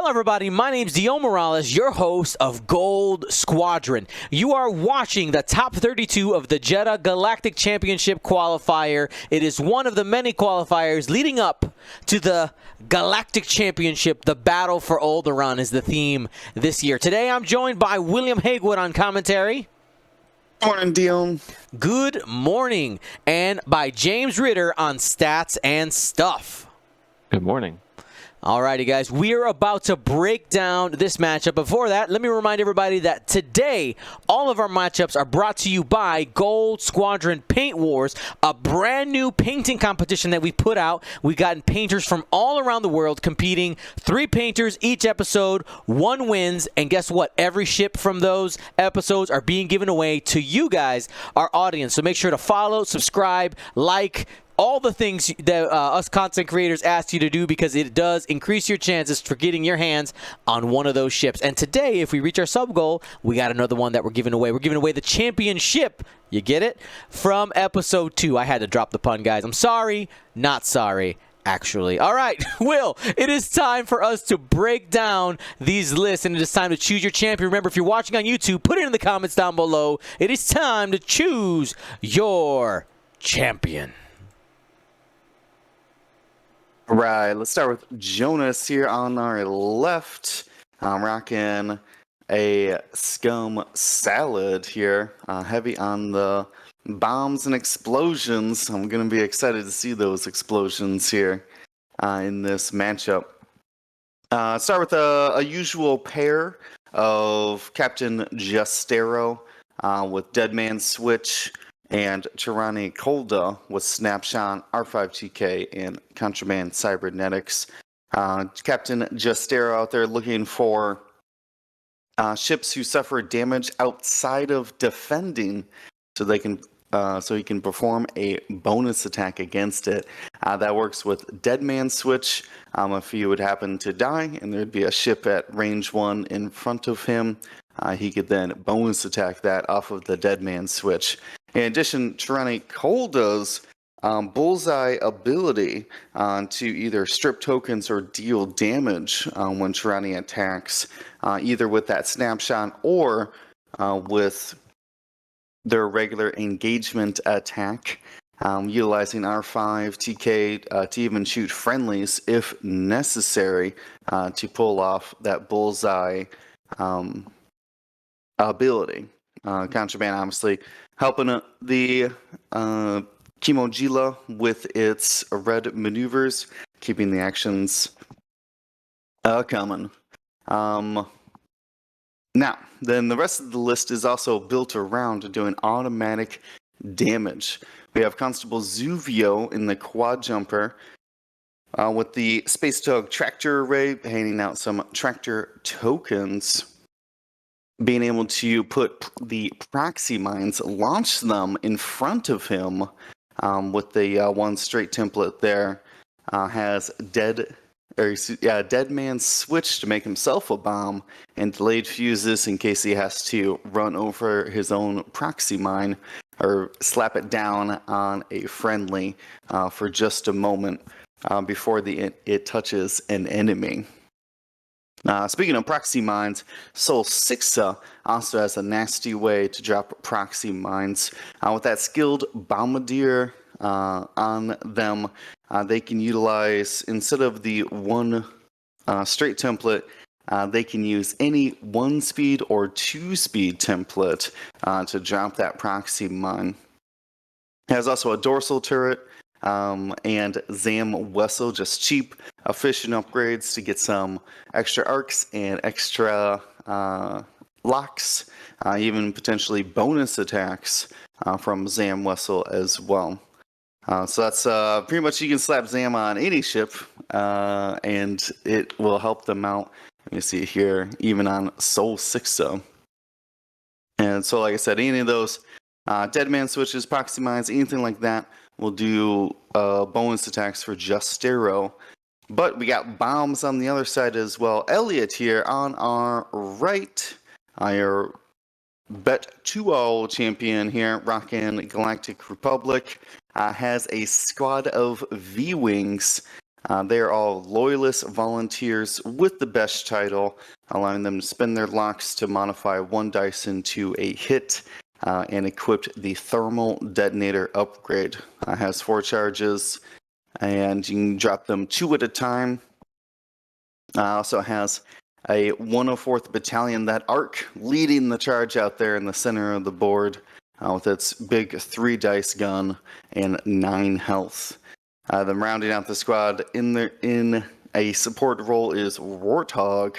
Hello, everybody. My name's Dio Morales, your host of Gold Squadron. You are watching the top 32 of the Jedha Galactic Championship Qualifier. It is one of the many qualifiers leading up to the Galactic Championship. The battle for Alderaan is the theme this year. Today, I'm joined by William Hagewood on commentary. Morning, Dion. Good morning. And by James Ritter on stats and stuff. Good morning. Alrighty, guys, we are about to break down this matchup. Before that, let me remind everybody that today, all of our matchups are brought to you by Gold Squadron Paint Wars, a brand new painting competition that we put out. We've gotten painters from all around the world competing, 3 painters each episode, 1 wins, and guess what? Every ship from those episodes are being given away to you guys, our audience. So make sure to follow, subscribe, like, all the things that us content creators ask you to do, because it does increase your chances for getting your hands on one of those ships. And today, if we reach our sub goal, we got another one that we're giving away. We're giving away the championship, you get it, from episode 2. I had to drop the pun, guys. I'm sorry, not sorry, actually. All right, Will, it is time for us to break down these lists, and it is time to choose your champion. Remember, if you're watching on YouTube, put it in the comments down below. It is time to choose your champion. Right, let's start with Jonas here on our left. I'm rocking a Scum salad here, heavy on the bombs and explosions. I'm going to be excited to see those explosions here in this matchup. Start with a usual pair of Captain Justero with Deadman Switch, and Tirani Kolda with Snapshot, R5TK, and Contraband Cybernetics. Captain Justero out there looking for ships who suffer damage outside of defending, so they can so he can perform a bonus attack against it. That works with Deadman Switch. If he would happen to die and there'd be a ship at range 1 in front of him, he could then bonus attack that off of the Deadman Switch. In addition, Tirani Kolda's Bullseye ability to either strip tokens or deal damage when Tirani attacks, either with that snapshot or with their regular engagement attack, utilizing R5 TK to even shoot friendlies if necessary to pull off that Bullseye ability. Contraband obviously helping the Kimojila with its red maneuvers, keeping the actions coming. Now, then the rest of the list is also built around doing automatic damage. We have Constable Zuvio in the quad jumper with the Space Tug Tractor Array, handing out some tractor tokens, being able to put the proxy mines, launch them in front of him with the one straight template there. Has Deadman Switch to make himself a bomb, and delayed fuses in case he has to run over his own proxy mine or slap it down on a friendly for just a moment before it touches an enemy. Speaking of proxy mines, Sol Sixa also has a nasty way to drop proxy mines. With that skilled bombardier on them, they can utilize, instead of the one straight template, they can use any 1-speed or 2-speed template to drop that proxy mine. It has also a dorsal turret and Zam Wessel, just cheap, efficient upgrades to get some extra arcs and extra locks, even potentially bonus attacks from Zam Wessel as well. So that's pretty much, you can slap Zam on any ship and it will help them out. You see it here, even on Sol Sixa. And so, like I said, any of those Deadman switches, proxy mines, anything like that will do bonus attacks for Justero. But we got bombs on the other side as well. Eliott here on our right, our Bet 2-0 champion here, rocking Galactic Republic, has a squad of V-Wings They are all loyalist volunteers with the best title, allowing them to spend their locks to modify 1 dice into a hit, and equipped the thermal detonator upgrade. Has 4 charges, and you can drop them 2 at a time. Also has a 104th Battalion, that arc, leading the charge out there in the center of the board with its big 3 dice gun and 9 health. Then rounding out the squad in a support role is Warthog.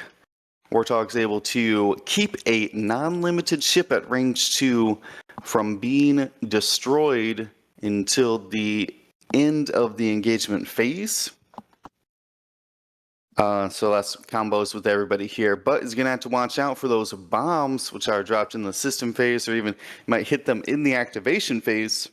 Warthog's able to keep a non-limited ship at range 2 from being destroyed until the end of the engagement phase. So that's combos with everybody here, but he's going to have to watch out for those bombs, which are dropped in the system phase, or even might hit them in the activation phase.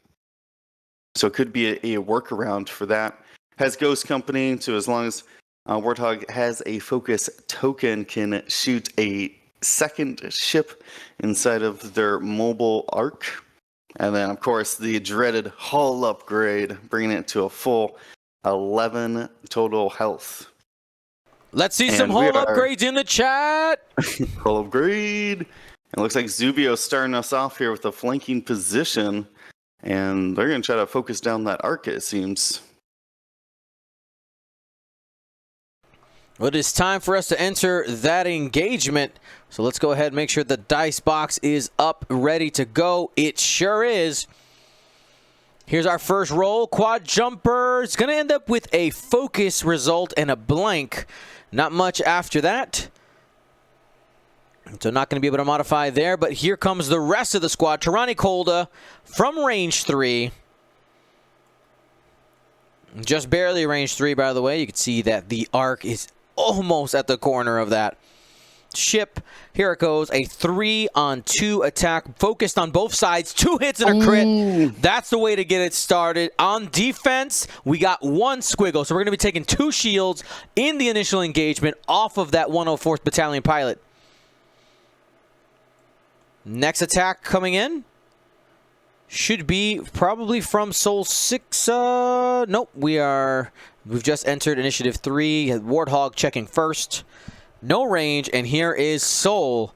So it could be a workaround for that. Has Ghost Company, so as long as Warthog has a focus token, can shoot a second ship inside of their mobile arc. And then, of course, the dreaded hull upgrade, bringing it to a full 11 total health. Let's see some hull upgrades in the chat. Hull upgrade. It looks like Zubio's starting us off here with a flanking position. And they're going to try to focus down that arc, it seems. Well, it is time for us to enter that engagement. So let's go ahead and make sure the dice box is up, ready to go. It sure is. Here's our first roll. Quad jumper. It's going to end up with a focus result and a blank. Not much after that. So not going to be able to modify there, but here comes the rest of the squad. Tirani Kolda from range 3. Just barely range 3, by the way. You can see that the arc is almost at the corner of that ship. Here it goes. A 3-on-2 attack, focused on both sides. 2 hits and a crit. That's the way to get it started. On defense, we got 1 squiggle. So we're going to be taking 2 shields in the initial engagement off of that 104th Battalion pilot. Next attack coming in should be probably from Sol 6. Nope, we've just entered Initiative 3. Warthog checking first. No range, and here is Sol.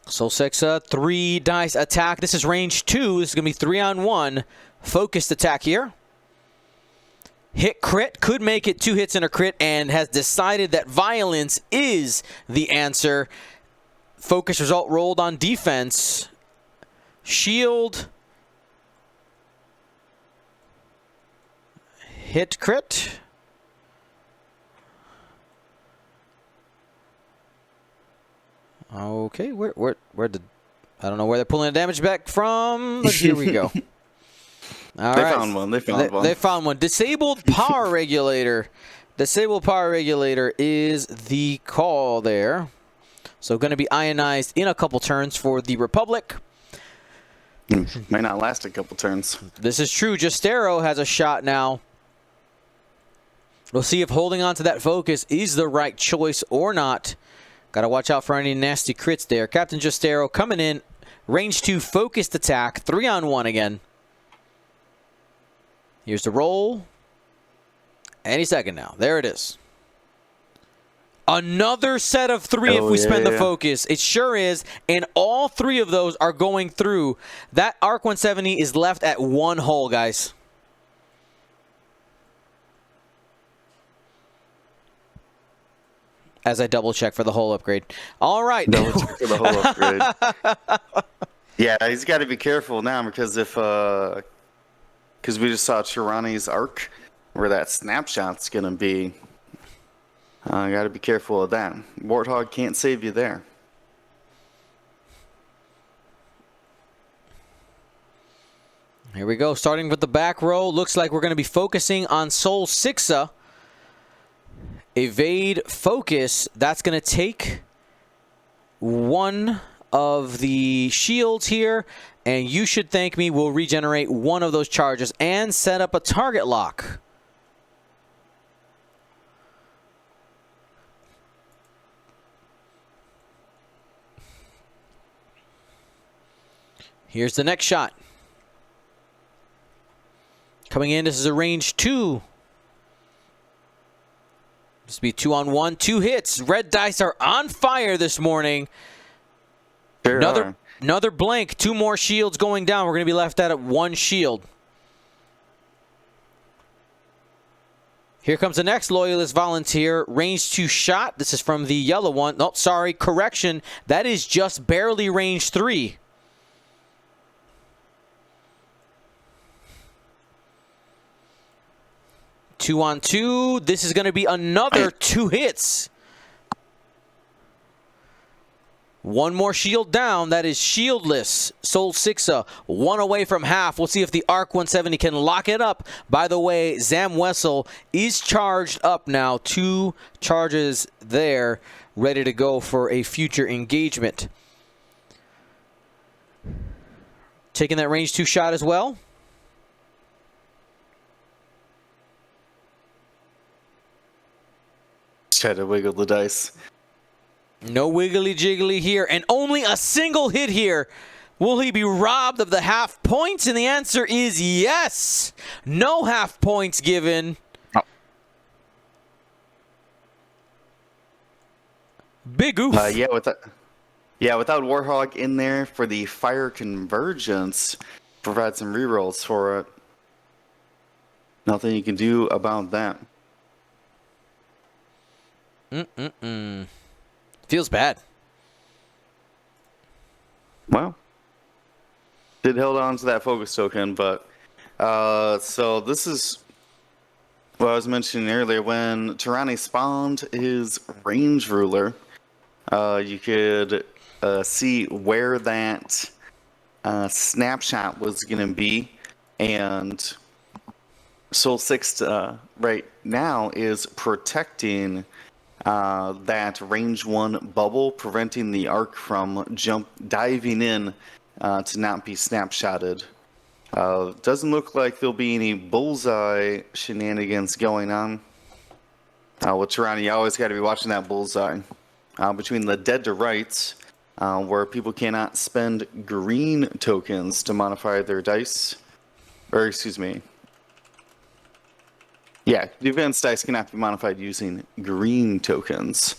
Sol 6, 3 dice attack. This is range 2. This is going to be 3-on-1. Focused attack here. Hit crit, could make it 2 hits and a crit, and has decided that violence is the answer. Focus result rolled on defense. Shield. Hit crit. Okay, where did... I don't know where they're pulling the damage back from, but here we go. All right. Found one. They found one. Disabled power regulator. Disabled power regulator is the call there. So going to be ionized in a couple turns for the Republic. May not last a couple turns. This is true. Justero has a shot now. We'll see if holding on to that focus is the right choice or not. Got to watch out for any nasty crits there. Captain Justero coming in. Range 2 focused attack. 3-on-1 again. Here's the roll. Any second now. There it is. Another set of 3 if we spend the focus. It sure is. And all 3 of those are going through. That Arc 170 is left at 1 hull, guys. As I double check for the hull upgrade. All right. Double check for the hull upgrade. Yeah, he's got to be careful now because if... Because we just saw Tirani's arc where that snapshot's going to be... got to be careful of that. Warthog can't save you there. Here we go. Starting with the back row. Looks like we're going to be focusing on Sol 6. Evade focus. That's going to take 1 of the shields here. And you should thank me. We'll regenerate 1 of those charges and set up a target lock. Here's the next shot. Coming in, this is a range 2. This will be 2-on-1, 2 hits. Red dice are on fire this morning. Sure Another blank, 2 more shields going down. We're going to be left at 1 shield. Here comes the next Loyalist Volunteer. Range 2 shot. This is from the yellow one. Oh, sorry, correction. That is just barely range 3. Two on 2. This is going to be another 2 hits. 1 more shield down. That is shieldless. Soul Sixa, 1 away from half. We'll see if the Arc 170 can lock it up. By the way, Zam Wessel is charged up now. 2 charges there, ready to go for a future engagement. Taking that range 2 shot as well. Try to wiggle the dice. No wiggly jiggly here, and only a single hit here. Will he be robbed of the half points? And the answer is yes. No half points given. Oh. Big oof. Without Warhawk in there for the fire convergence, provide some rerolls for it. Nothing you can do about that. Feels bad. Well, did hold on to that focus token, but so this is what I was mentioning earlier. When Tyranny spawned his range ruler, you could see where that snapshot was going to be, and Soul Sixa right now is protecting that range 1 bubble, preventing the arc from diving in to not be snapshotted. Doesn't look like there'll be any bullseye shenanigans going on. With Tyranny, you always got to be watching that bullseye. Between the dead to rights, where people cannot spend green tokens to modify their dice, or excuse me. Yeah, defense dice cannot be modified using green tokens.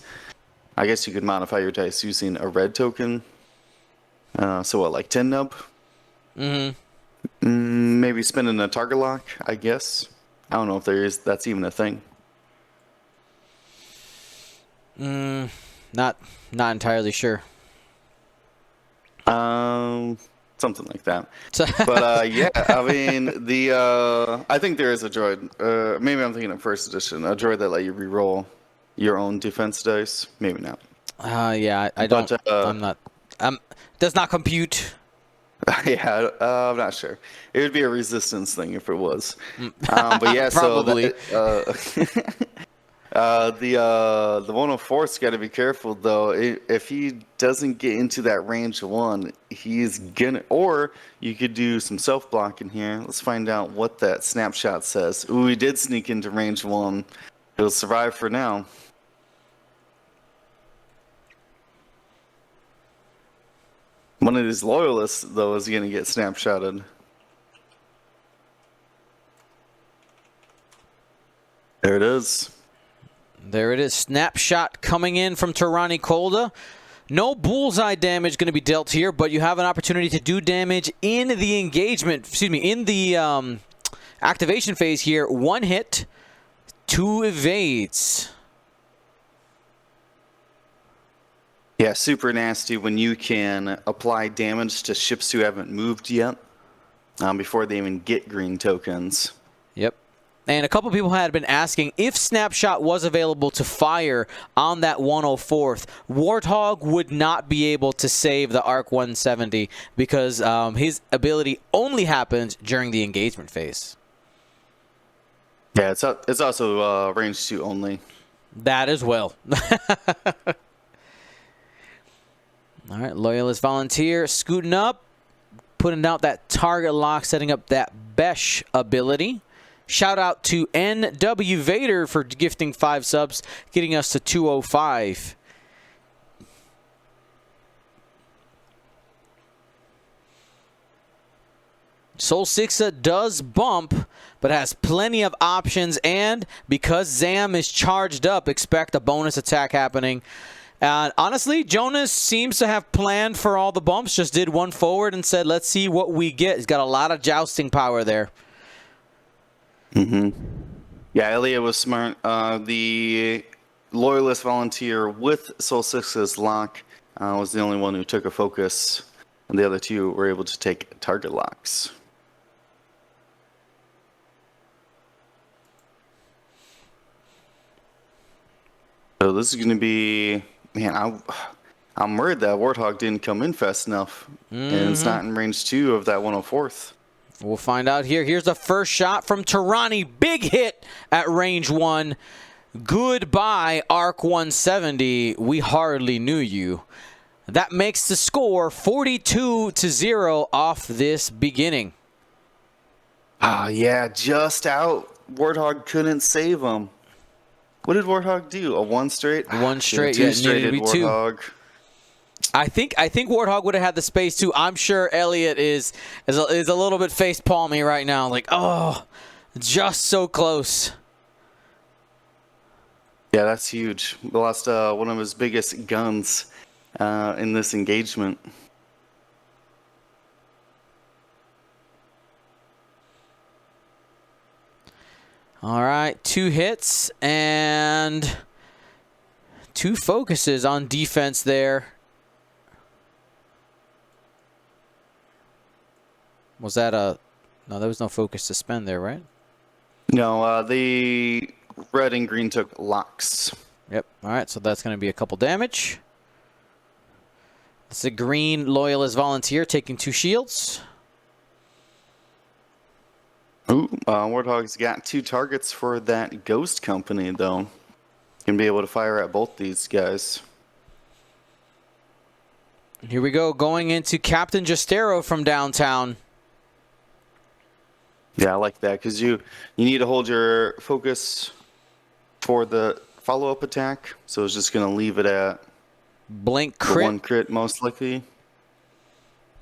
I guess you could modify your dice using a red token. So what, like 10 nub? Maybe spinning a target lock, I guess. I don't know if that's even a thing. Not entirely sure. Something like that. But yeah, I mean, I think there is a droid. Maybe I'm thinking of first edition. A droid that let you reroll your own defense dice. Maybe not. Yeah, I don't. But, I'm not. Does not compute. Yeah, I'm not sure. It would be a resistance thing if it was. But yeah, probably. The 104's got to be careful though. If he doesn't get into that range 1, he's gonna. Or you could do some self blocking here. Let's find out what that snapshot says. Ooh, he did sneak into range 1. He'll survive for now. One of these loyalists though is gonna get snapshotted. There it is. There it is. Snapshot coming in from Tyranny Kolda. No bullseye damage going to be dealt here, but you have an opportunity to do damage in the engagement. Excuse me, in the activation phase here. 1 hit, 2 evades. Yeah, super nasty when you can apply damage to ships who haven't moved yet before they even get green tokens. Yep. And a couple people had been asking if Snapshot was available to fire on that 104th. Warthog would not be able to save the Arc 170 because his ability only happens during the engagement phase. Yeah, it's also range 2 only. That as well. All right, Loyalist Volunteer scooting up, putting out that target lock, setting up that Besh ability. Shout out to NW Vader for gifting 5 subs, getting us to 205. Soul Sixa does bump, but has plenty of options. And because Zam is charged up, expect a bonus attack happening. And honestly, Jonas seems to have planned for all the bumps, just did one forward and said, let's see what we get. He's got a lot of jousting power there. Yeah, Eliott was smart. The Loyalist Volunteer with Soul 6's lock was the only one who took a focus, and the other two were able to take target locks. So this is going to be... Man, I'm worried that Warthog didn't come in fast enough, and it's not in range 2 of that 104th. We'll find out here. Here's the first shot from Tirani. Big hit at range 1. Goodbye, Arc 170. We hardly knew you. That makes the score 42-0 off this beginning. Yeah, just out. Warthog couldn't save him. What did Warthog do? A 1 straight? 1 straight, yeah, 2 yeah, straight needed to be Warthog. 2. I think Warthog would have had the space too. I'm sure Eliott is a little bit face palmy right now. Like, oh, just so close. Yeah, that's huge. We lost one of his biggest guns in this engagement. All right, 2 hits and 2 focuses on defense there. Was that a... No, there was no focus to spend there, right? No, the red and green took locks. Yep. All right, so that's going to be a couple damage. It's a green Loyalist Volunteer taking 2 shields. Ooh, Warthog's got 2 targets for that Ghost Company, though. Can be able to fire at both these guys. Here we go, going into Captain Justero from downtown. Yeah, I like that, because you need to hold your focus for the follow-up attack, so it's just going to leave it at Blink crit. 1 crit, most likely.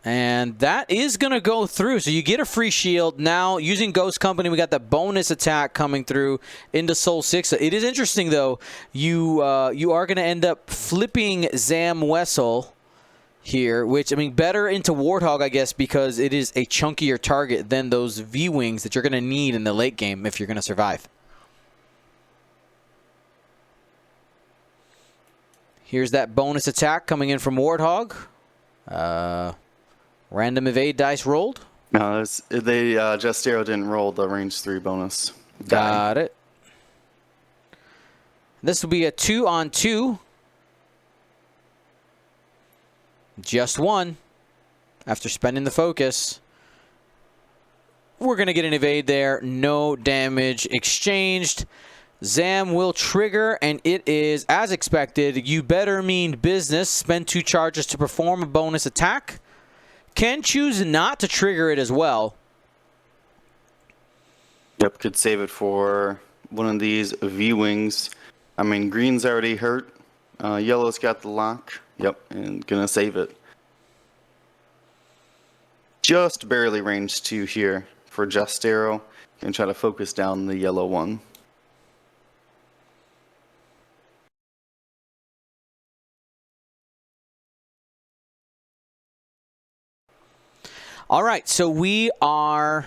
And that is going to go through. So you get a free shield. Now, using Ghost Company, we got the bonus attack coming through into Soul 6. It is interesting, though. You are going to end up flipping Zam Wessel here, which, I mean, better into Warthog, I guess, because it is a chunkier target than those V-Wings that you're going to need in the late game if you're going to survive. Here's that bonus attack coming in from Warthog. Random evade dice rolled. No, Justero didn't roll the range 3 bonus. Got it. This will be a 2-on-2. Just 1 after spending the focus. We're going to get an evade there. No damage exchanged. Zam will trigger, and it is, as expected, you better mean business. Spend 2 charges to perform a bonus attack. Can choose not to trigger it as well. Yep, could save it for one of these V-Wings. I mean, green's already hurt. Yellow's got the lock. Yep, and gonna save it. Just barely range 2 here for Justero. And try to focus down the yellow one. All right, so we are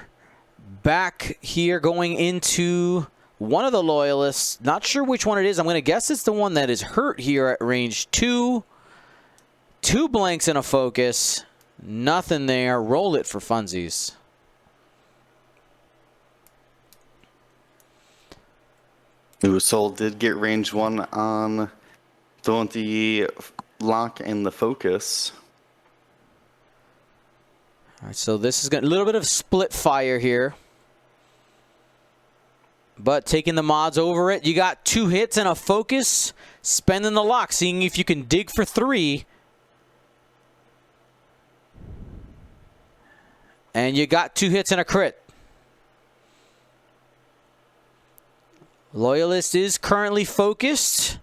back here going into one of the Loyalists. Not sure which one it is. I'm going to guess it's the one that is hurt here at range 2. 2 blanks and a focus. Nothing there. Roll it for funsies. Soul did get range 1 on the lock and the focus. All right, so this is a little bit of split fire here. But taking the mods over it, you got 2 hits and a focus. Spending the lock, seeing if you can dig for 3. And you got 2 hits and a crit. Loyalist is currently focused.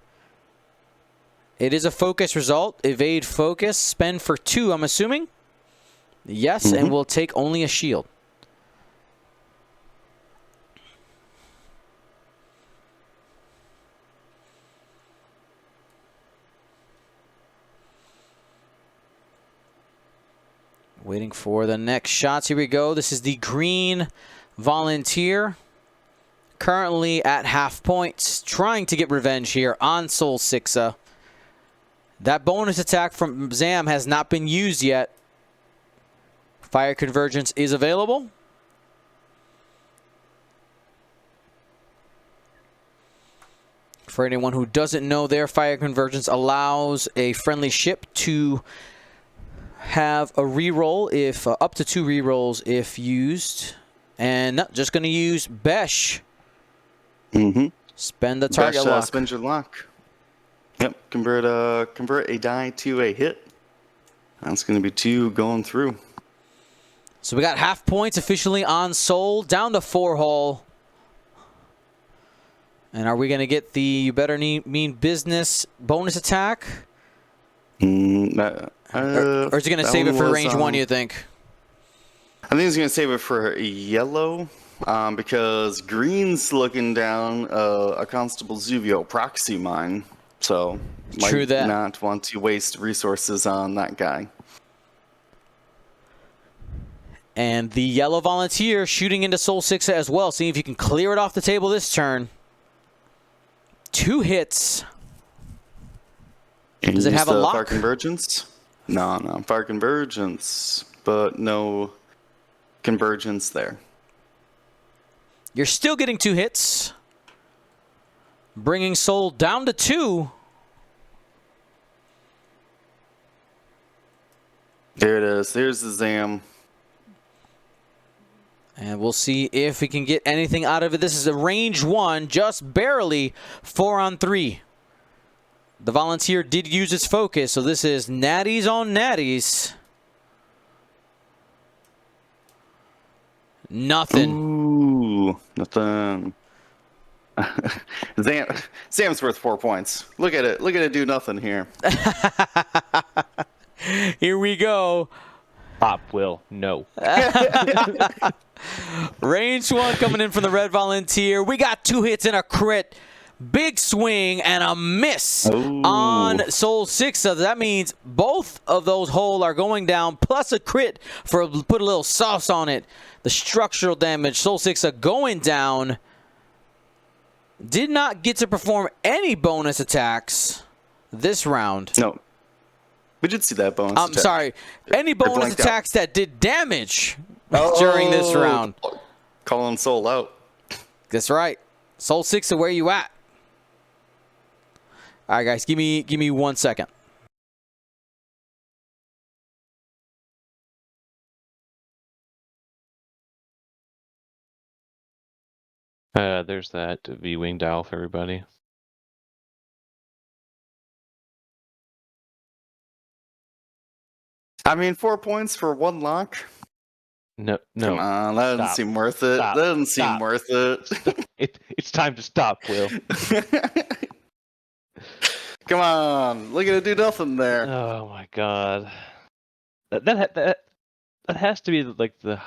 It is a focus result. Evade focus. Spend for 2, I'm assuming. Yes, and we'll take only a shield. Waiting for the next shots. Here we go. This is the green volunteer. Currently at half points. Trying to get revenge here on Sol Sixa. That bonus attack from Zam has not been used yet. Fire Convergence is available. For anyone who doesn't know, their Fire Convergence allows a friendly ship to have a reroll if up to 2 rerolls if used. And no, just going to use Besh. Spend the target Besh, lock. spend your lock. Yep, convert a die to a hit. That's going to be 2 going through. So we got half points officially on Sol, down to 4 hull. And are we going to get the You Better Mean Business bonus attack? Or is he going to save it for range 1, you think? I think he's going to save it for yellow. Because green's looking down a Constable Zuvio proxy mine. So True might that. not want to waste resources on that guy. And the yellow volunteer shooting into Sol Sixa as well. See if you can clear it off the table this turn. 2 hits. Can Does you it use have a the lock? Fire Convergence? No, Fire Convergence, but no convergence there. You're still getting 2 hits. Bringing Sol down to 2. There it is. There's the Zam. And we'll see if we can get anything out of it. This is a range 1, just barely 4 on 3. The volunteer did use its focus, so this is natties on natties. Nothing. Ooh, nothing. Sam's worth 4 points. Look at it. Look at it do nothing here. Here we go. Pop will no. Range 1 coming in from the red volunteer. We got 2 hits and a crit. Big swing and a miss on Sol Sixa. That means both of those hull are going down, plus a crit for put a little sauce on it. The structural damage. Sol Sixa going down. Did not get to perform any bonus attacks this round. No. We did see that bonus I'm attack. sorry. Any bonus blanked out. attacks that did damage during this round. Calling Sol out. That's right. Sol Sixa, where you at? All right, guys, give me 1 second. There's that V-wing dial for everybody. I mean, 4 points for 1 lock. No. Come on, that doesn't Stop. seem worth it. Stop. That doesn't seem Stop. worth it. It's time to stop, Will. Come on, look at it do nothing there. Oh my god. That has to be like the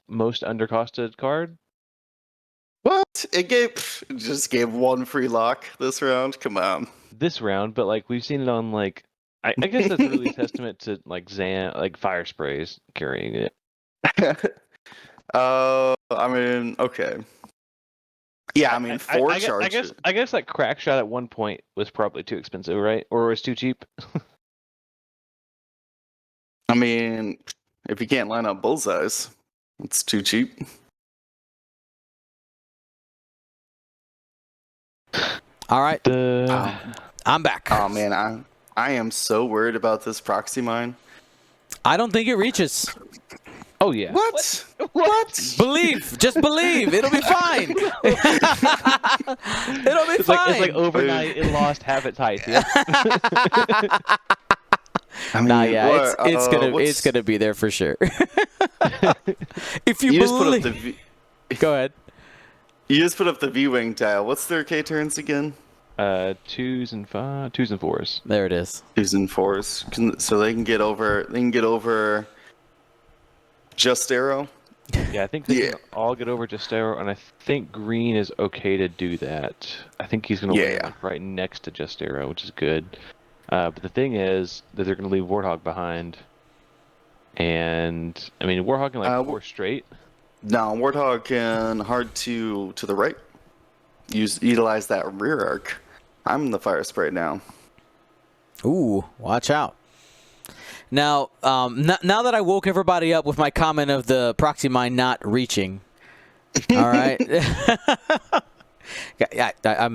most undercosted card. What? It just gave 1 free lock this round. Come on. This round, but like we've seen it on like I guess that's really a testament to like Zam, like fire sprays carrying it. I mean, okay. Yeah, I mean, 4 charges. I guess that crack shot at one point was probably too expensive, right? Or was too cheap. I mean, if you can't line up bullseyes, it's too cheap. All right, I'm back. Oh man, I am so worried about this proxy mine. I don't think it reaches. Oh yeah. What? Believe, just believe. It'll be fine. It'll be fine. It's like overnight it lost half its height. Yeah. I mean, Nah, yeah, it's gonna be there for sure. If you just put up believe, go ahead. You just put up the V-wing tile. What's their K turns again? 2s and 4s. There it is. 2s and 4s, so they can get over. They can get over. Just Arrow. Yeah, I think they can all get over Justero, and I think Green is okay to do that. I think he's going to land like right next to Justero, which is good. But the thing is that they're going to leave Warthog behind. And, I mean, Warthog can like 4 straight. Now, Warthog can hard to the right. Utilize that rear arc. I'm in the fire spray now. Ooh, watch out. Now, now that I woke everybody up with my comment of the proxy mine not reaching, all right. Yeah, I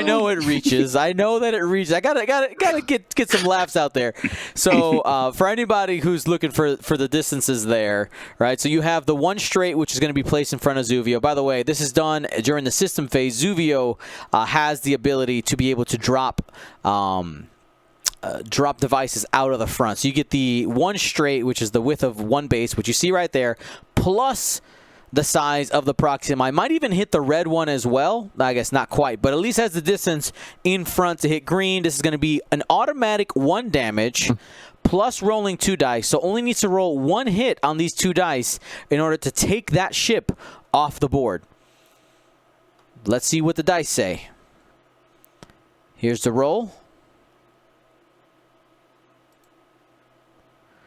know it reaches. I know that it reaches. I gotta get some laughs out there. So for anybody who's looking for the distances there, right? So you have the 1 straight, which is going to be placed in front of Zuvio. By the way, this is done during the system phase. Zuvio has the ability to be able to drop devices out of the front. So you get the 1 straight, which is the width of 1 base, which you see right there, plus the size of the proxy mine. Might even hit the red one as well. I guess not quite, but at least has the distance in front to hit green. This is going to be an automatic 1 damage plus rolling 2 dice. So only needs to roll 1 hit on these 2 dice in order to take that ship off the board. Let's see what the dice say. Here's the roll.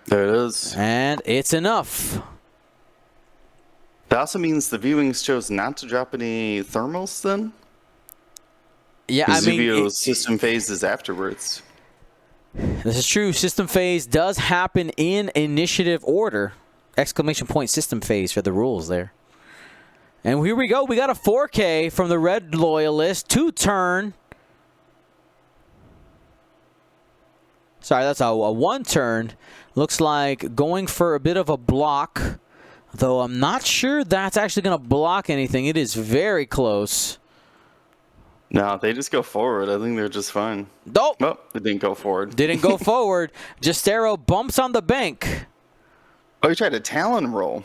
There it is. And it's enough. That also means the viewings chose not to drop any thermals then? Yeah, I mean, Zuvio's system phases afterwards. This is true. System phase does happen in initiative order. Exclamation point system phase for the rules there. And here we go. We got a 4K from the red loyalist. 2 turn. Sorry, that's a 1 turn. Looks like going for a bit of a block. Though I'm not sure that's actually going to block anything. It is very close. No, they just go forward. I think they're just fine. Nope. Oh, it didn't go forward. Didn't go forward. Justero bumps on the bank. Oh, he tried a Talon roll.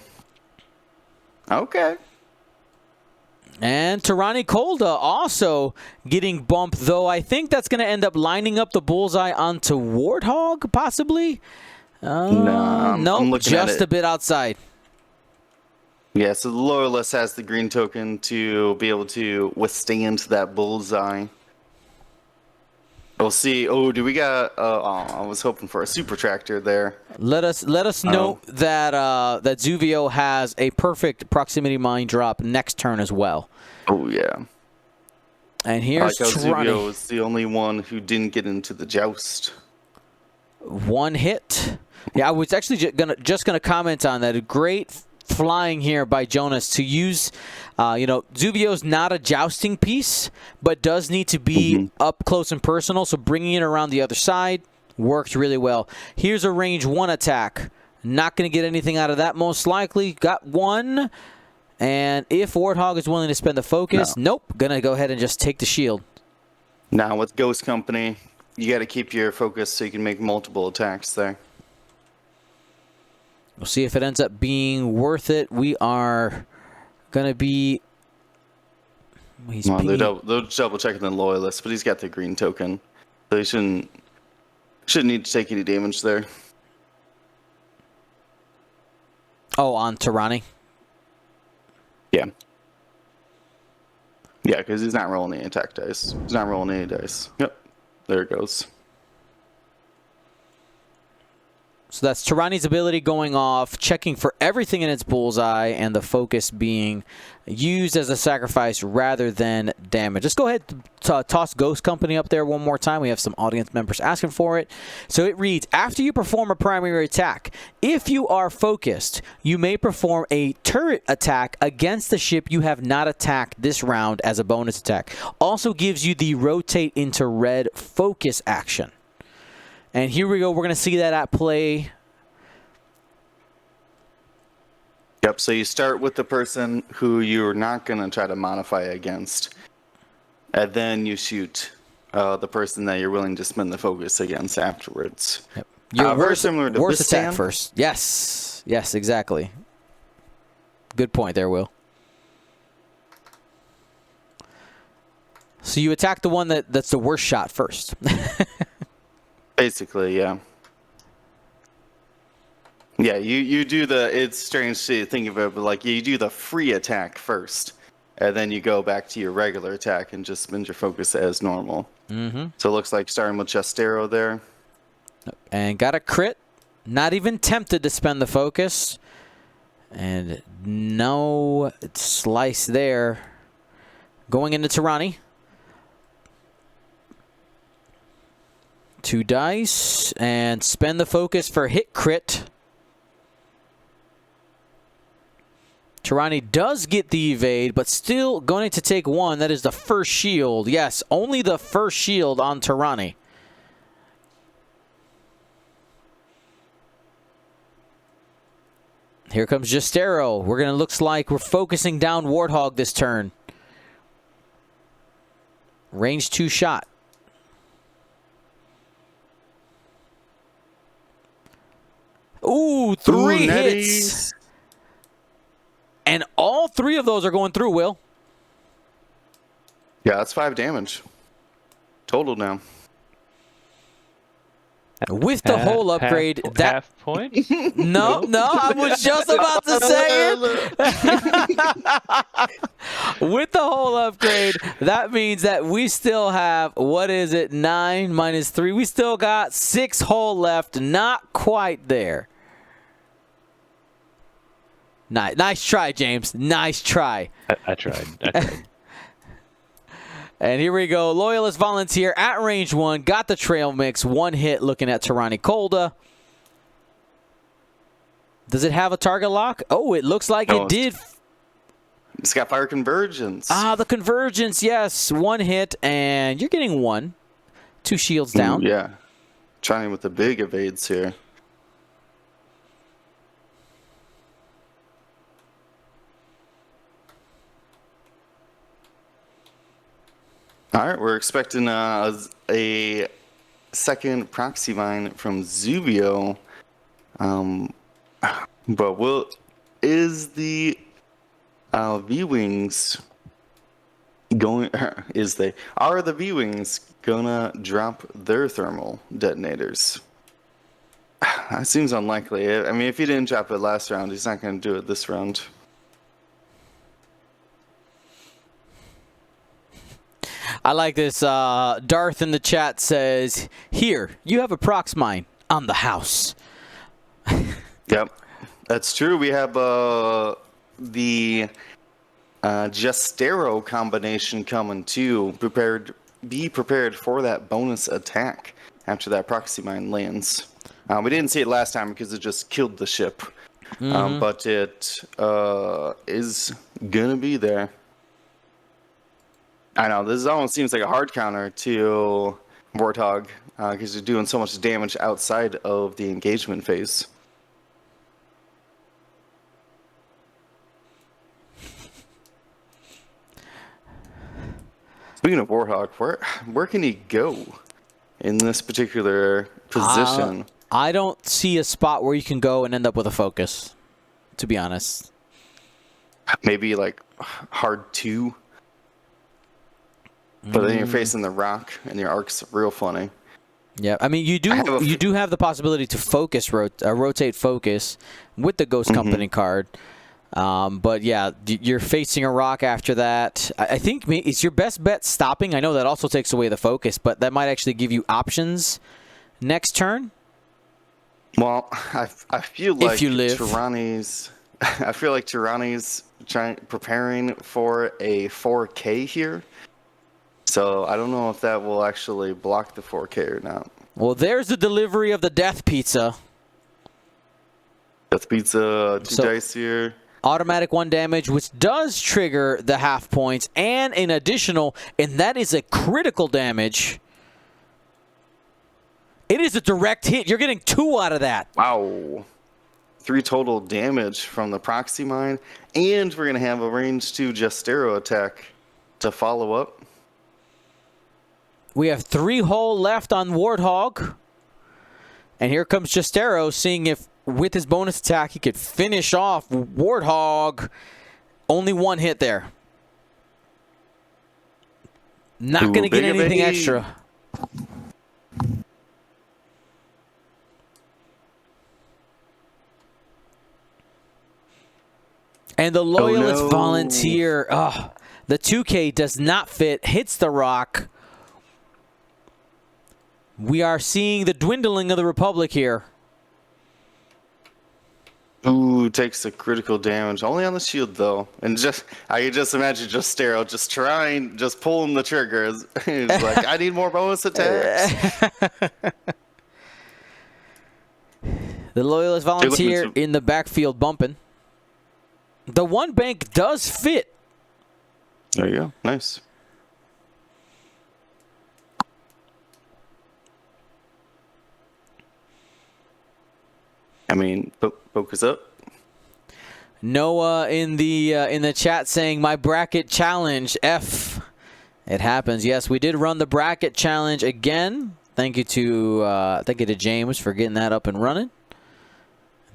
Okay. And Tirani Kolda also getting bumped, though I think that's going to end up lining up the bullseye onto Warthog, possibly? Nope, just a bit outside. Yeah, so the loyalist has the green token to be able to withstand that bullseye. We'll see. Oh, do we got? I was hoping for a super tractor there. Let us note that that Zuvio has a perfect proximity mine drop next turn as well. Oh yeah. And here's Zuvio is the only one who didn't get into the joust. 1 hit. Yeah, I was actually just gonna comment on that. A great flying here by Jonas to use, Zuvio's not a jousting piece, but does need to be up close and personal, so bringing it around the other side worked really well. Here's a range 1 attack. Not going to get anything out of that most likely. Got 1, and if Warthog is willing to spend the focus, nope, going to go ahead and just take the shield. Now with Ghost Company, you got to keep your focus so you can make multiple attacks there. We'll see if it ends up being worth it. We are going to be... They're double checking the loyalist, but he's got the green token. So he shouldn't need to take any damage there. Oh, on Tirani? Yeah. Yeah, because he's not rolling any attack dice. He's not rolling any dice. Yep. There it goes. So that's Tirani's ability going off, checking for everything in its bullseye, and the focus being used as a sacrifice rather than damage. Let's go ahead and toss Ghost Company up there one more time. We have some audience members asking for it. So it reads, after you perform a primary attack, if you are focused, you may perform a turret attack against the ship you have not attacked this round as a bonus attack. Also gives you the rotate into red focus action. And here we go. We're going to see that at play. Yep, so you start with the person who you're not going to try to modify against. And then you shoot the person that you're willing to spend the focus against afterwards. Yep. Very similar to worst this attack stand. first. Yes. Yes, exactly. Good point there, Will. So you attack the one that's the worst shot first. Basically, yeah. Yeah, you do the, it's strange to think of it, but like you do the free attack first. and then you go back to your regular attack and just spend your focus as normal. Mm-hmm. So it looks like starting with Jestero there. And got a crit. Not even tempted to spend the focus. And no slice there. Going into Tirani. 2 dice. And spend the focus for hit crit. Tirani does get the evade, but still going to take 1. That is the first shield. Yes, only the first shield on Tirani. Here comes Jestero. We're going to looks like we're focusing down Warthog this turn. Range 2 shot. Ooh, 3 hits. And all 3 of those are going through, Will. Yeah, that's 5 damage. Total now. With the whole upgrade, half point? No, I was just about to say it. With the whole upgrade, that means that we still have, what is it, 9 minus 3? We still got 6 whole left. Not quite there. Nice try, James. Nice try. I tried. And here we go. Loyalist Volunteer at range 1. Got the trail mix. 1 hit looking at Tirani Kolda. Does it have a target lock? Oh, it looks like it did. It's got fire convergence. Ah, the convergence, yes. 1 hit, and you're getting 1. 2 shields down. Yeah. Trying with the big evades here. All right, we're expecting a second proxy mine from Zubio. But is the V-Wings going, are the V-Wings gonna drop their thermal detonators? That seems unlikely. I mean, if he didn't drop it last round, he's not gonna do it this round. I like this. Darth in the chat says, here, you have a prox mine on the house. Yep, that's true. We have the Jestero combination coming too. Be prepared for that bonus attack after that proxy mine lands. We didn't see it last time because it just killed the ship. But it is gonna be there. I know, this almost seems like a hard counter to Warthog, because you're doing so much damage outside of the engagement phase. Speaking of Warthog, where can he go in this particular position? I don't see a spot where you can go and end up with a focus, to be honest. Maybe like hard 2. But then you're facing the rock, and your arc's real funny. Yeah, I mean, you do have the possibility to focus rotate focus with the Ghost Company card. But yeah, you're facing a rock after that. I think it's your best bet stopping. I know that also takes away the focus, but that might actually give you options next turn. Well, I feel like if you live. Tirani's preparing for a 4K here. So I don't know if that will actually block the 4K or not. Well, there's the delivery of the Death Pizza. Death Pizza, 2 dice here. Automatic 1 damage, which does trigger the half points, and an additional, and that is a critical damage. It is a direct hit. You're getting 2 out of that. Wow. 3 total damage from the proxy mine, and we're going to have a range 2 Jestero attack to follow up. We have 3 hull left on Warthog. And here comes Jestero, seeing if with his bonus attack he could finish off Warthog. Only 1 hit there. Not going to get anything extra. And the Loyalist Volunteer. Oh, The 2K does not fit, hits the rock. We are seeing the dwindling of the Republic here. Ooh, takes the critical damage. Only on the shield, though. And I can just imagine just Stero just pulling the triggers. He's like, I need more bonus attacks. The Loyalist Volunteer in the backfield bumping. The one bank does fit. There you go. Nice. I mean, focus up. Noah in the chat saying my bracket challenge F. It happens. Yes, we did run the bracket challenge again. Thank you to James for getting that up and running.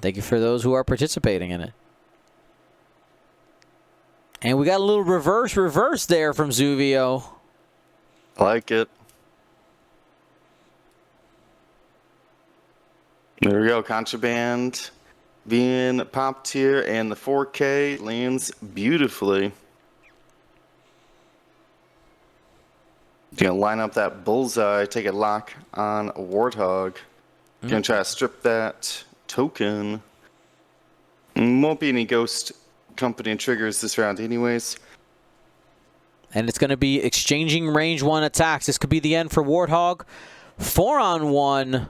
Thank you for those who are participating in it. And we got a little reverse there from Zuvio. I like it. There we go. Contraband being popped here, and the 4K lands beautifully. Gonna line up that bullseye, take a lock on a Warthog. Gonna try to strip that token. Won't be any Ghost Company triggers this round anyways. And it's going to be exchanging range 1 attacks. This could be the end for Warthog. 4-on-1.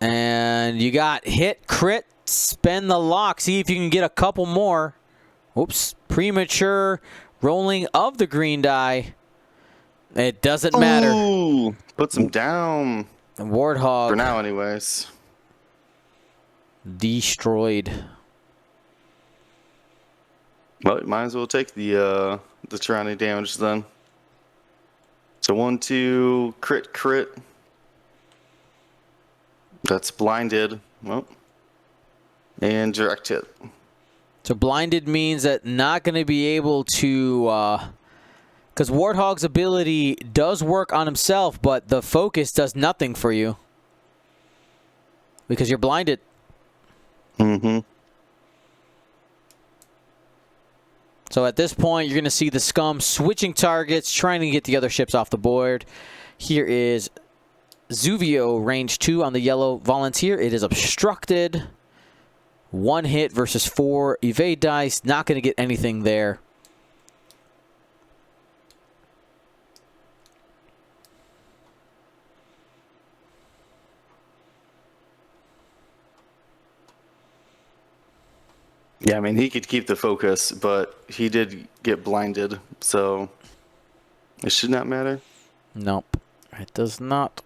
And you got hit, crit, spend the lock. See if you can get a couple more. Oops. Premature rolling of the green die. It doesn't matter. Ooh, puts him down. Warthog. For now, anyways. Destroyed. Well, might as well take the surrounding damage then. So 1-2 crit. That's blinded. Well, and direct hit. So blinded means that not going to be able to, because Warthog's ability does work on himself, but the focus does nothing for you because you're blinded. Mm-hmm. So at this point, you're going to see the Scum switching targets, trying to get the other ships off the board. Here is Zuvio, range 2 on the yellow Volunteer. It is obstructed. 1 hit versus 4 evade dice. Not going to get anything there. Yeah, I mean, he could keep the focus, but he did get blinded, so it should not matter. Nope, it does not.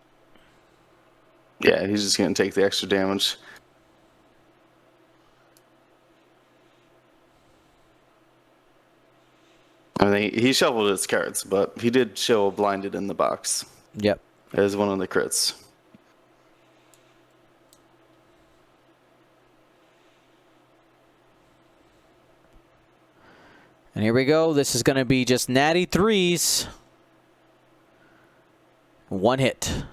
Yeah, he's just going to take the extra damage. I mean, he shuffled his cards, but he did show blinded in the box. Yep. As one of the crits. And here we go. This is going to be just natty 3s. 1 hit.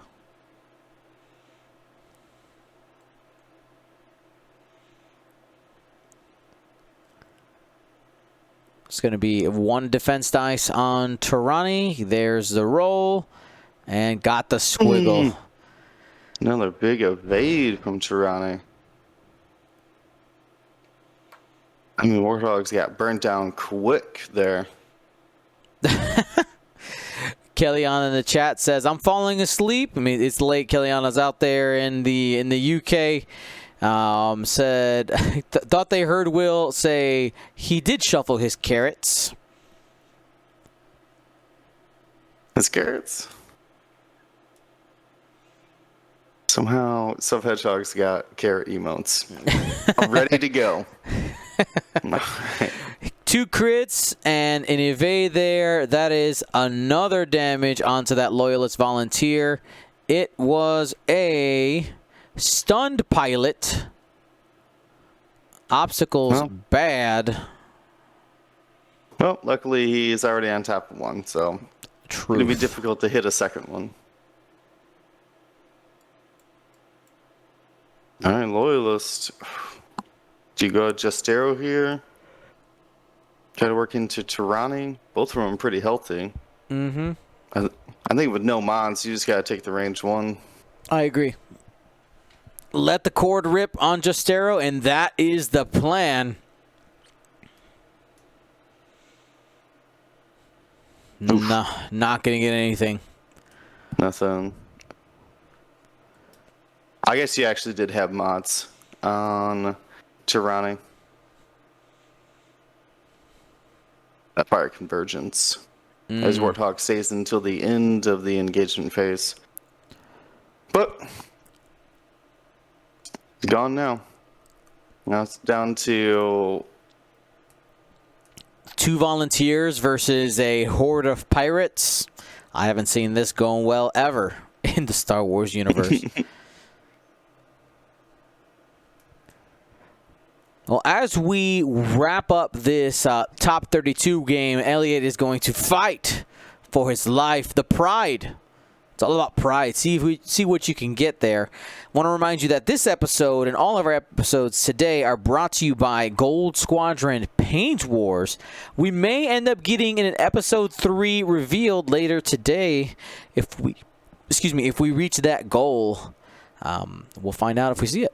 It's going to be 1 defense dice on Tirani. There's the roll. And got the squiggle. Another big evade from Tirani. I mean, Warthog's got burnt down quick there. Kellyanna in the chat says, I'm falling asleep. I mean, it's late. Kellyanna's out there in the UK. Said, thought they heard Will say he did shuffle his carrots. His carrots? Somehow, Self Hedgehog's got carrot emotes. I'm ready to go. 2 crits and an evade there. That is another damage onto that Loyalist Volunteer. It was a stunned pilot. Obstacles bad. Well, luckily he's already on top of 1, so it's going to be difficult to hit a second one. All right, Loyalist. Do you go Jestero here? Try to work into Tirani. Both of them are pretty healthy. Mm-hmm. I think with no mods, you just gotta take the range one. I agree. Let the cord rip on Jestero, and that is the plan. No, not gonna get anything. Nothing. I guess you actually did have mods on Tirani. That fire convergence. As Warthog stays until the end of the engagement phase. But it's gone now. Now it's down to 2 volunteers versus a horde of pirates. I haven't seen this going well ever in the Star Wars universe. Well, as we wrap up this top 32 game, Eliott is going to fight for his life. The pride. It's all about pride. See what you can get there. I want to remind you that this episode and all of our episodes today are brought to you by Gold Squadron Paint Wars. We may end up getting an episode 3 revealed later today if we reach that goal. We'll find out if we see it.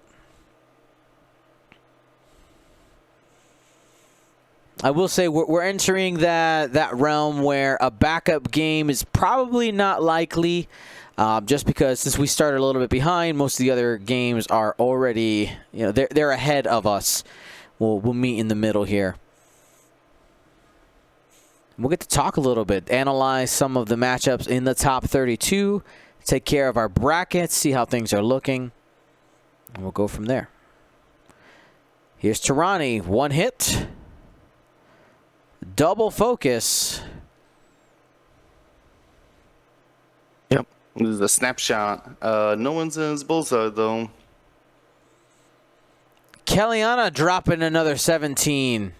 I will say we're entering that realm where a backup game is probably not likely, just because since we started a little bit behind, most of the other games are already, they're ahead of us. We'll meet in the middle here. We'll get to talk a little bit, analyze some of the matchups in the top 32, take care of our brackets, see how things are looking, and we'll go from there. Here's Tirani, 1 hit. Double focus. Yep. This is a snapshot. No one's in his bullseye though. Kellyanna dropping another 17.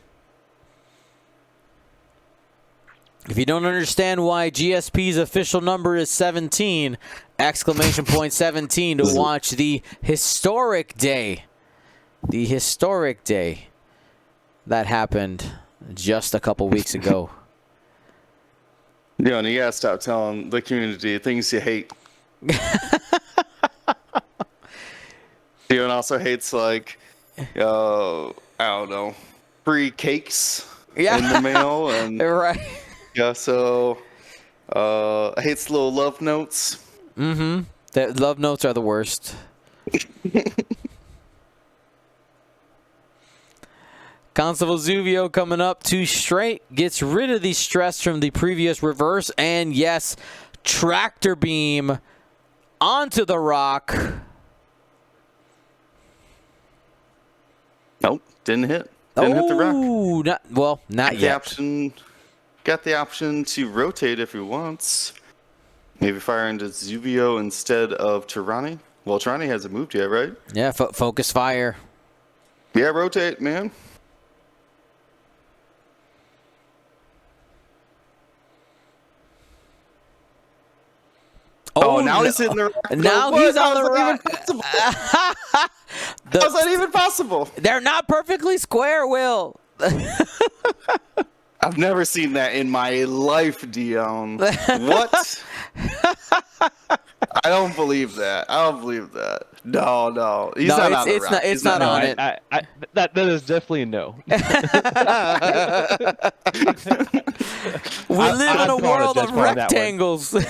If you don't understand why GSP's official number is 17, exclamation point 17 to watch the historic day. The historic day that happened just a couple weeks ago. Yeah, and you gotta stop telling the community things you hate. Dion also hates like, I don't know, free cakes in the mail, and Right. yeah, so hates little love notes. Mm-hmm. The love notes are the worst. Constable Zuvio coming up 2 straight, gets rid of the stress from the previous reverse, and yes, tractor beam onto the rock. Nope, didn't hit. Didn't hit the rock. Not yet. Got the option to rotate if he wants. Maybe fire into Zuvio instead of Tirani. Well, Tirani hasn't moved yet, right? Yeah, focus fire. Yeah, rotate, man. Oh, now he's hitting the rock. Now What? he's on the rock. How's that even possible? They're not perfectly square, Will. I've never seen that in my life, Dion. What? I don't believe that. No. He's not on the rock. It's not on it. That is definitely a no. We live in a world of on rectangles. I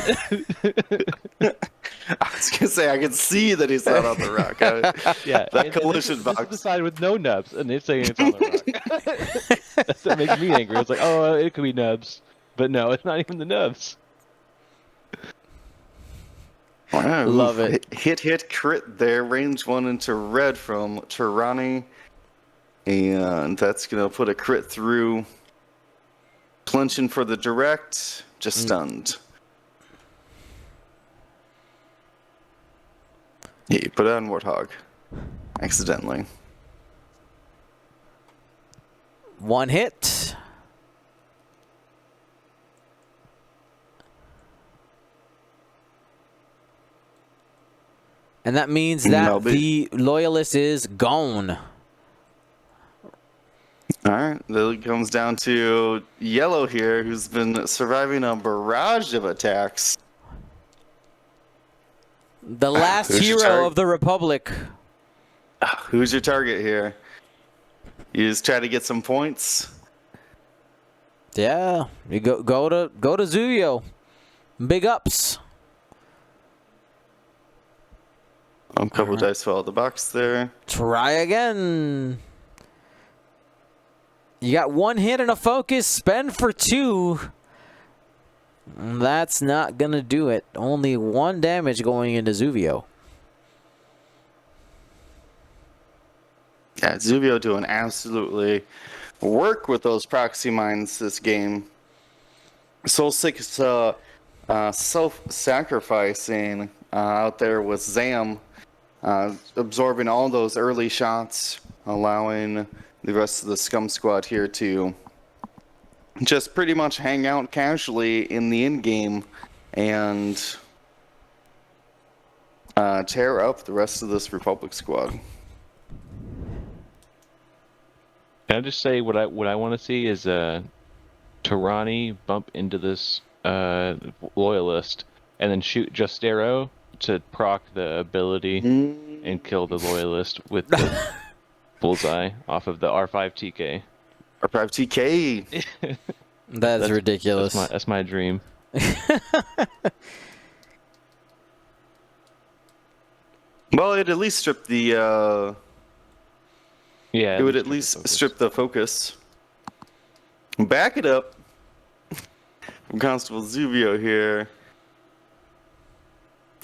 was gonna say I can see that he's not on the rock. Yeah, that collision box. This is the side with no nubs, and they're saying it's on the rock. That's what makes me angry. It's like, oh, it could be nubs, but no, it's not even the nubs. Wow, Love it. Hit crit there. Range 1 into red from Tirani, and that's gonna put a crit through. Plunging for the direct, just stunned. Yeah, you put it on Warthog. Accidentally. 1 hit. And that means that No, but- the Loyalist is gone. All right, then it comes down to Yellow here, who's been surviving a barrage of attacks. The last Who's your hero target? of the Republic. Who's your target here? You just try to get some points. Yeah, you go to Zuvio. Big ups. A couple dice fell out the box there. Try again. You got one hit and a focus. Spend for 2. That's not gonna do it. Only 1 damage going into Zuvio. Yeah, Zuvio doing absolutely work with those proxy mines this game. Soul 6 self-sacrificing out there with Zam, absorbing all those early shots, allowing the rest of the Scum squad here to just pretty much hang out casually in the end game and tear up the rest of this Republic squad. Can I just say what I want to see is Tarani bump into this Loyalist and then shoot Just Arrow to proc the ability and kill the Loyalist with the bullseye off of the R5 TK. R5 TK. That's ridiculous. That's my dream. Well, it'd at least strip the. Yeah. It would at least strip the focus. Back it up. From Constable Zuvio here.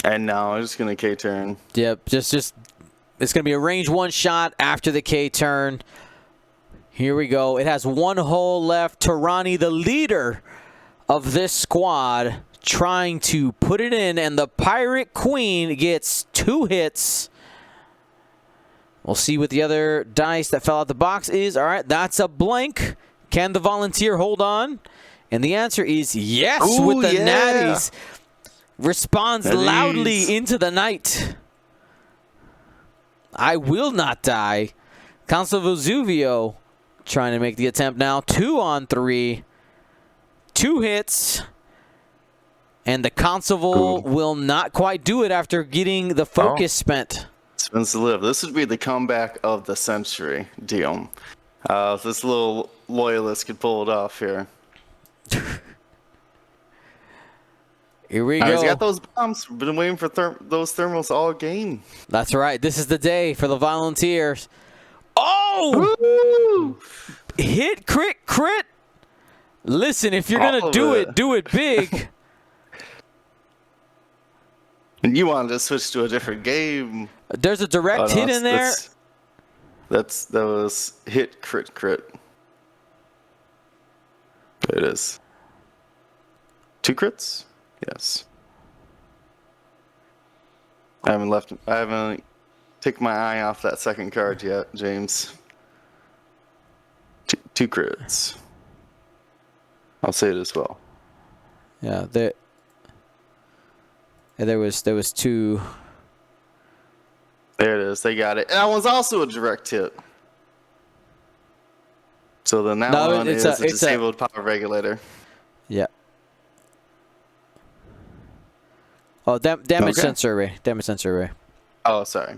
And now I'm just gonna K turn. Yep, just it's gonna be a range 1 shot after the K turn. Here we go. It has 1 hole left. Tarani, the leader of this squad, trying to put it in, and the Pirate Queen gets 2 hits. We'll see what the other dice that fell out the box is. All right, that's a blank. Can the Volunteer hold on? And the answer is yes. Ooh, with the yeah. natties. Responds loudly into the night. I will not die. Constable Zuvio trying to make the attempt now. 2 on 3. 2 hits. And the Constable will not quite do it after getting the focus spent. Spins to live. This would be the comeback of the century, Dion. If this little Loyalist could pull it off here. Here we go. He's got those bombs. We've been waiting for those thermals all game. That's right. This is the day for the Volunteers. Oh! Woo! Hit, crit. Listen, if you're going to do it big. And you wanted to switch to a different game. There's a direct hit in there. That was hit, crit. There it is. 2 crits? Yes. I haven't taken my eye off that second card yet, James. 2 crits. I'll say it as well. Yeah, there was 2. There it is. They got it. And that one's also a direct hit. So then that one is a disabled power regulator. Yeah. Oh, damage sensor array. Damage sensor array. Oh, sorry.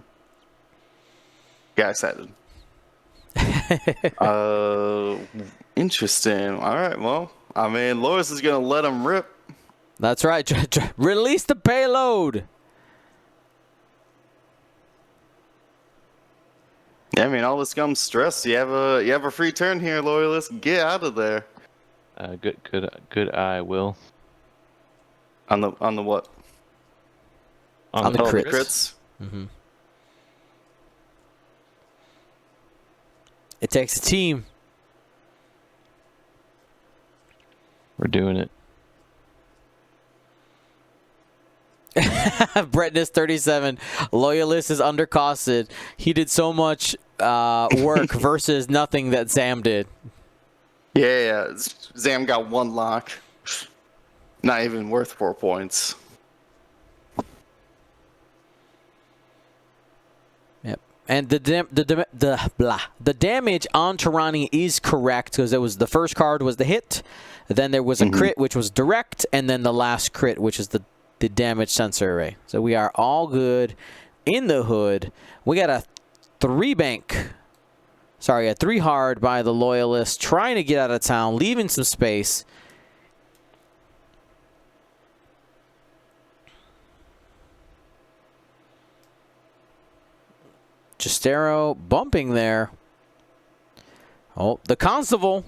Got excited. Interesting. All right. Well, I mean, Lois is gonna let him rip. That's right. Release the payload. Yeah, I mean, all this Scum stress. You have a free turn here, Loyalist. Get out of there. Good eye, Will. On the what? On the crits. Crits. Mm-hmm. It takes a team. We're doing it. Bretness 37. Loyalist is undercosted. He did so much work versus nothing that Zam did. Yeah. Zam got 1 lock. Not even worth 4 points. And the damage on Tirani is correct because it was the first card was the hit, then there was a crit which was direct, and then the last crit which is the damage sensor array. So we are all good in the hood. We got a 3 hard by the Loyalist, trying to get out of town, leaving some space. Justero bumping there. Oh, the Constable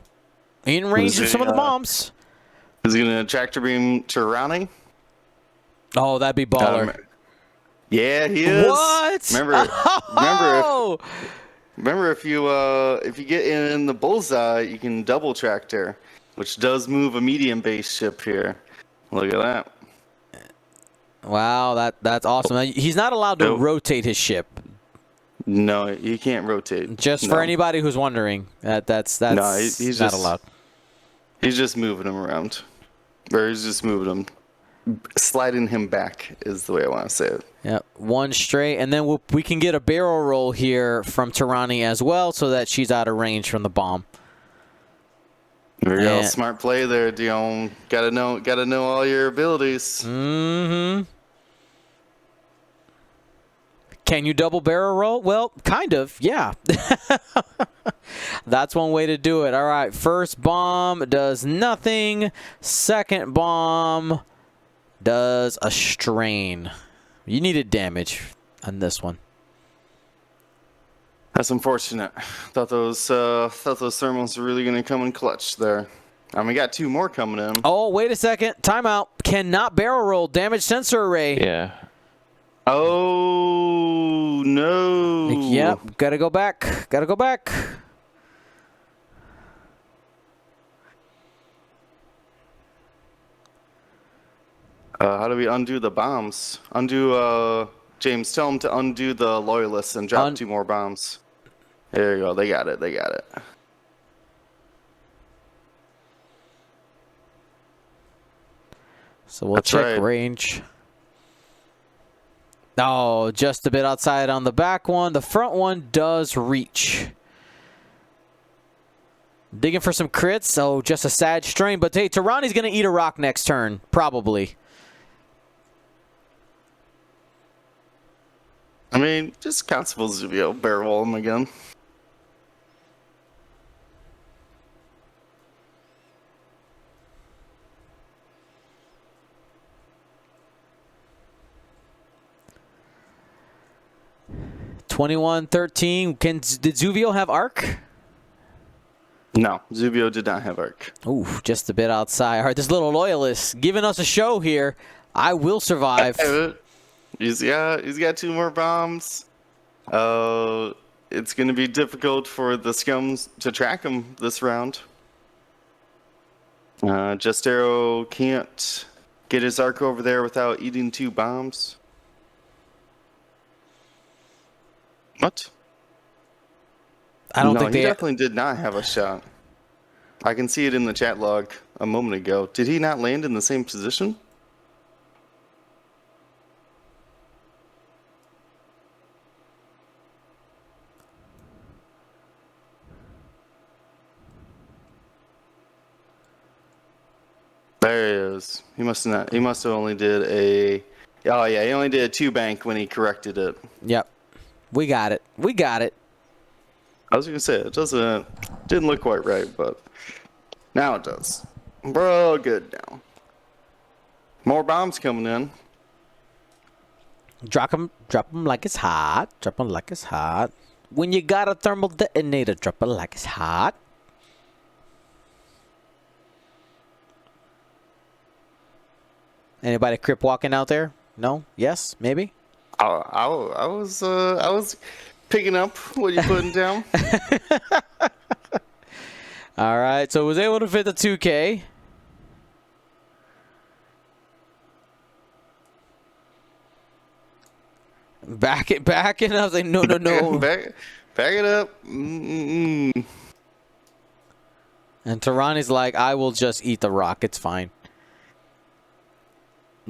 in range of some of the bombs. Is he going to tractor beam Tirani? Oh, that'd be baller. Yeah, he is. What? Remember if you get in the bullseye, you can double tractor, which does move a medium base ship here. Look at that. Wow, that's awesome. He's not allowed to rotate his ship. No, you can't rotate. Just for anybody who's wondering, that's no, he's not just allowed. He's just moving him around. Or he's just moving him. Sliding him back is the way I want to say it. Yeah, one straight, and then we can get a barrel roll here from Tirani as well, so that she's out of range from the bomb. There you go, smart play there, Dion. Gotta know all your abilities. Mm-hmm. Can you double barrel roll? Well, kind of, yeah. That's one way to do it. All right, first bomb does nothing. Second bomb does a strain. You needed damage on this one. That's unfortunate. Thought those thermals were really gonna come in clutch there. We got 2 more coming in. Oh, wait a second. Timeout. Cannot barrel roll. Damage sensor array. Yeah. Oh no. Yep. Gotta go back. Gotta go back. How do we undo the bombs? James, tell him to undo the Loyalists and drop 2 more bombs. There you go. They got it. They got it. So we'll check range. Oh, just a bit outside on the back one. The front one does reach. Digging for some crits. Oh, just a sad strain. But hey, Tirani's going to eat a rock next turn. Probably. I mean, just Constable Zuvio, barrel him again. $21-13. Did Zuvio have arc? No, Zuvio did not have arc. Ooh, just a bit outside. All right, this little Loyalist giving us a show here. I will survive. He's got 2 more bombs. It's going to be difficult for the Scums to track him this round. Justero can't get his arc over there without eating 2 bombs. What? I don't think he definitely did not have a shot. I can see it in the chat log a moment ago. Did he not land in the same position? There he is. He must not. He must have only did a. Oh yeah, he only did a 2 bank when he corrected it. Yep, we got it. We got it. I was gonna say it didn't look quite right, but now it does. Bro, good now. More bombs coming in. Drop them like it's hot. Drop them like it's hot. When you got a thermal detonator, drop it like it's hot. Anybody crip walking out there? No? Yes? Maybe? I was picking up what you're putting down. All right, so was able to fit the 2K. Back it. I was like, no. Back it up. Mm-mm. And Tirani's like, I will just eat the rock. It's fine.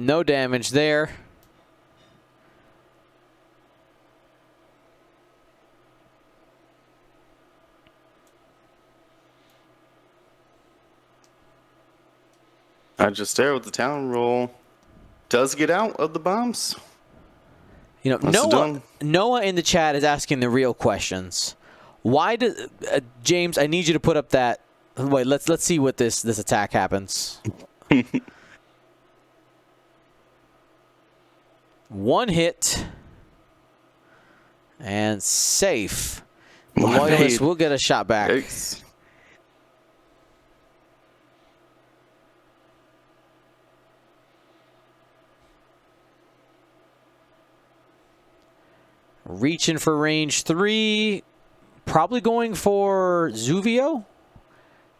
No damage there. Just there with the town roll. Does get out of the bombs. You know, Noah in the chat is asking the real questions. Why does James? I need you to put up that. Wait, let's see what this attack happens. One hit and safe. The Loyalists will get a shot back. Yikes. Reaching for range 3. Probably going for Zuvio.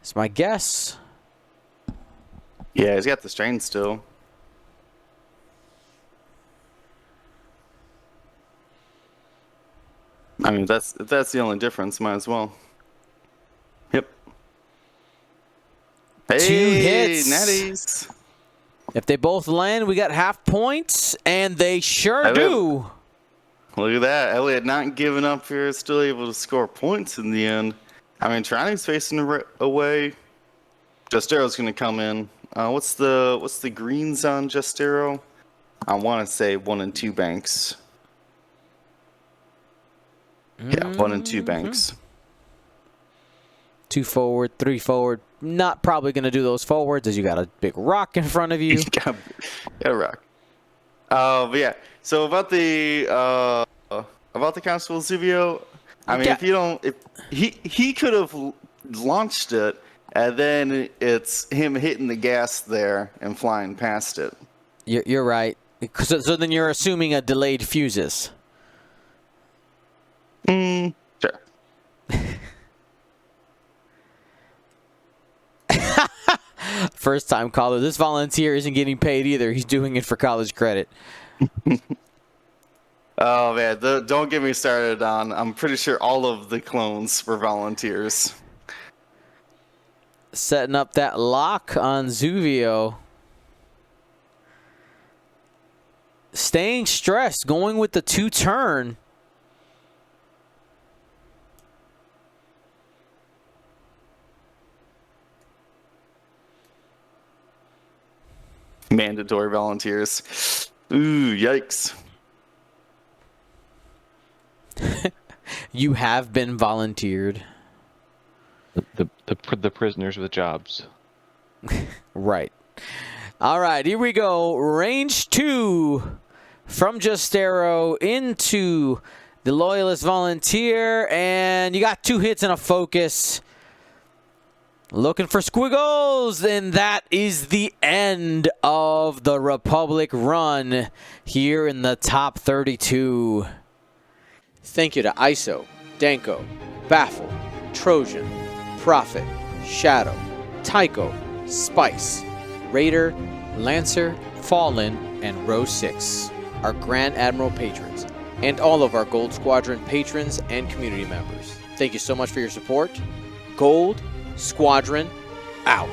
That's my guess. Yeah, he's got the strain still. I mean, if that's the only difference, might as well. Yep. Hey, 2 hits. natties. If they both land, we got half points, and they sure do. Look at that. Eliott not giving up here, still able to score points in the end. I mean, Tyranni's facing away. Justero's going to come in. What's the greens on Justero? I want to say 1 and 2 banks. Yeah, 1 and 2 banks. 2 forward, 3 forward. Not probably going to do those forwards as you got a big rock in front of you. got a rock. But yeah. So about the Constable Zuvio, I mean, if he could have launched it, and then it's him hitting the gas there and flying past it. You're right. So then you're assuming a delayed fuses. Sure. First time caller. This volunteer isn't getting paid either. He's doing it for college credit. Oh man, don't get me started on. I'm pretty sure all of the clones were volunteers. Setting up that lock on Zuvio. Staying stressed, going with the 2-turn. Mandatory volunteers. Ooh, yikes. You have been volunteered. The prisoners with jobs. Right. All right, here we go. Range 2 from Justero into the Loyalist Volunteer, and you got 2 hits and a focus. Looking for squiggles, and that is the end of the Republic run here in the top 32. Thank you to ISO, Danko, Baffle, Trojan, Prophet, Shadow, Tycho, Spice, Raider, Lancer, Fallen, and Row 6, our Grand Admiral patrons, and all of our Gold Squadron patrons and community members. Thank you so much for your support. Gold Squadron out.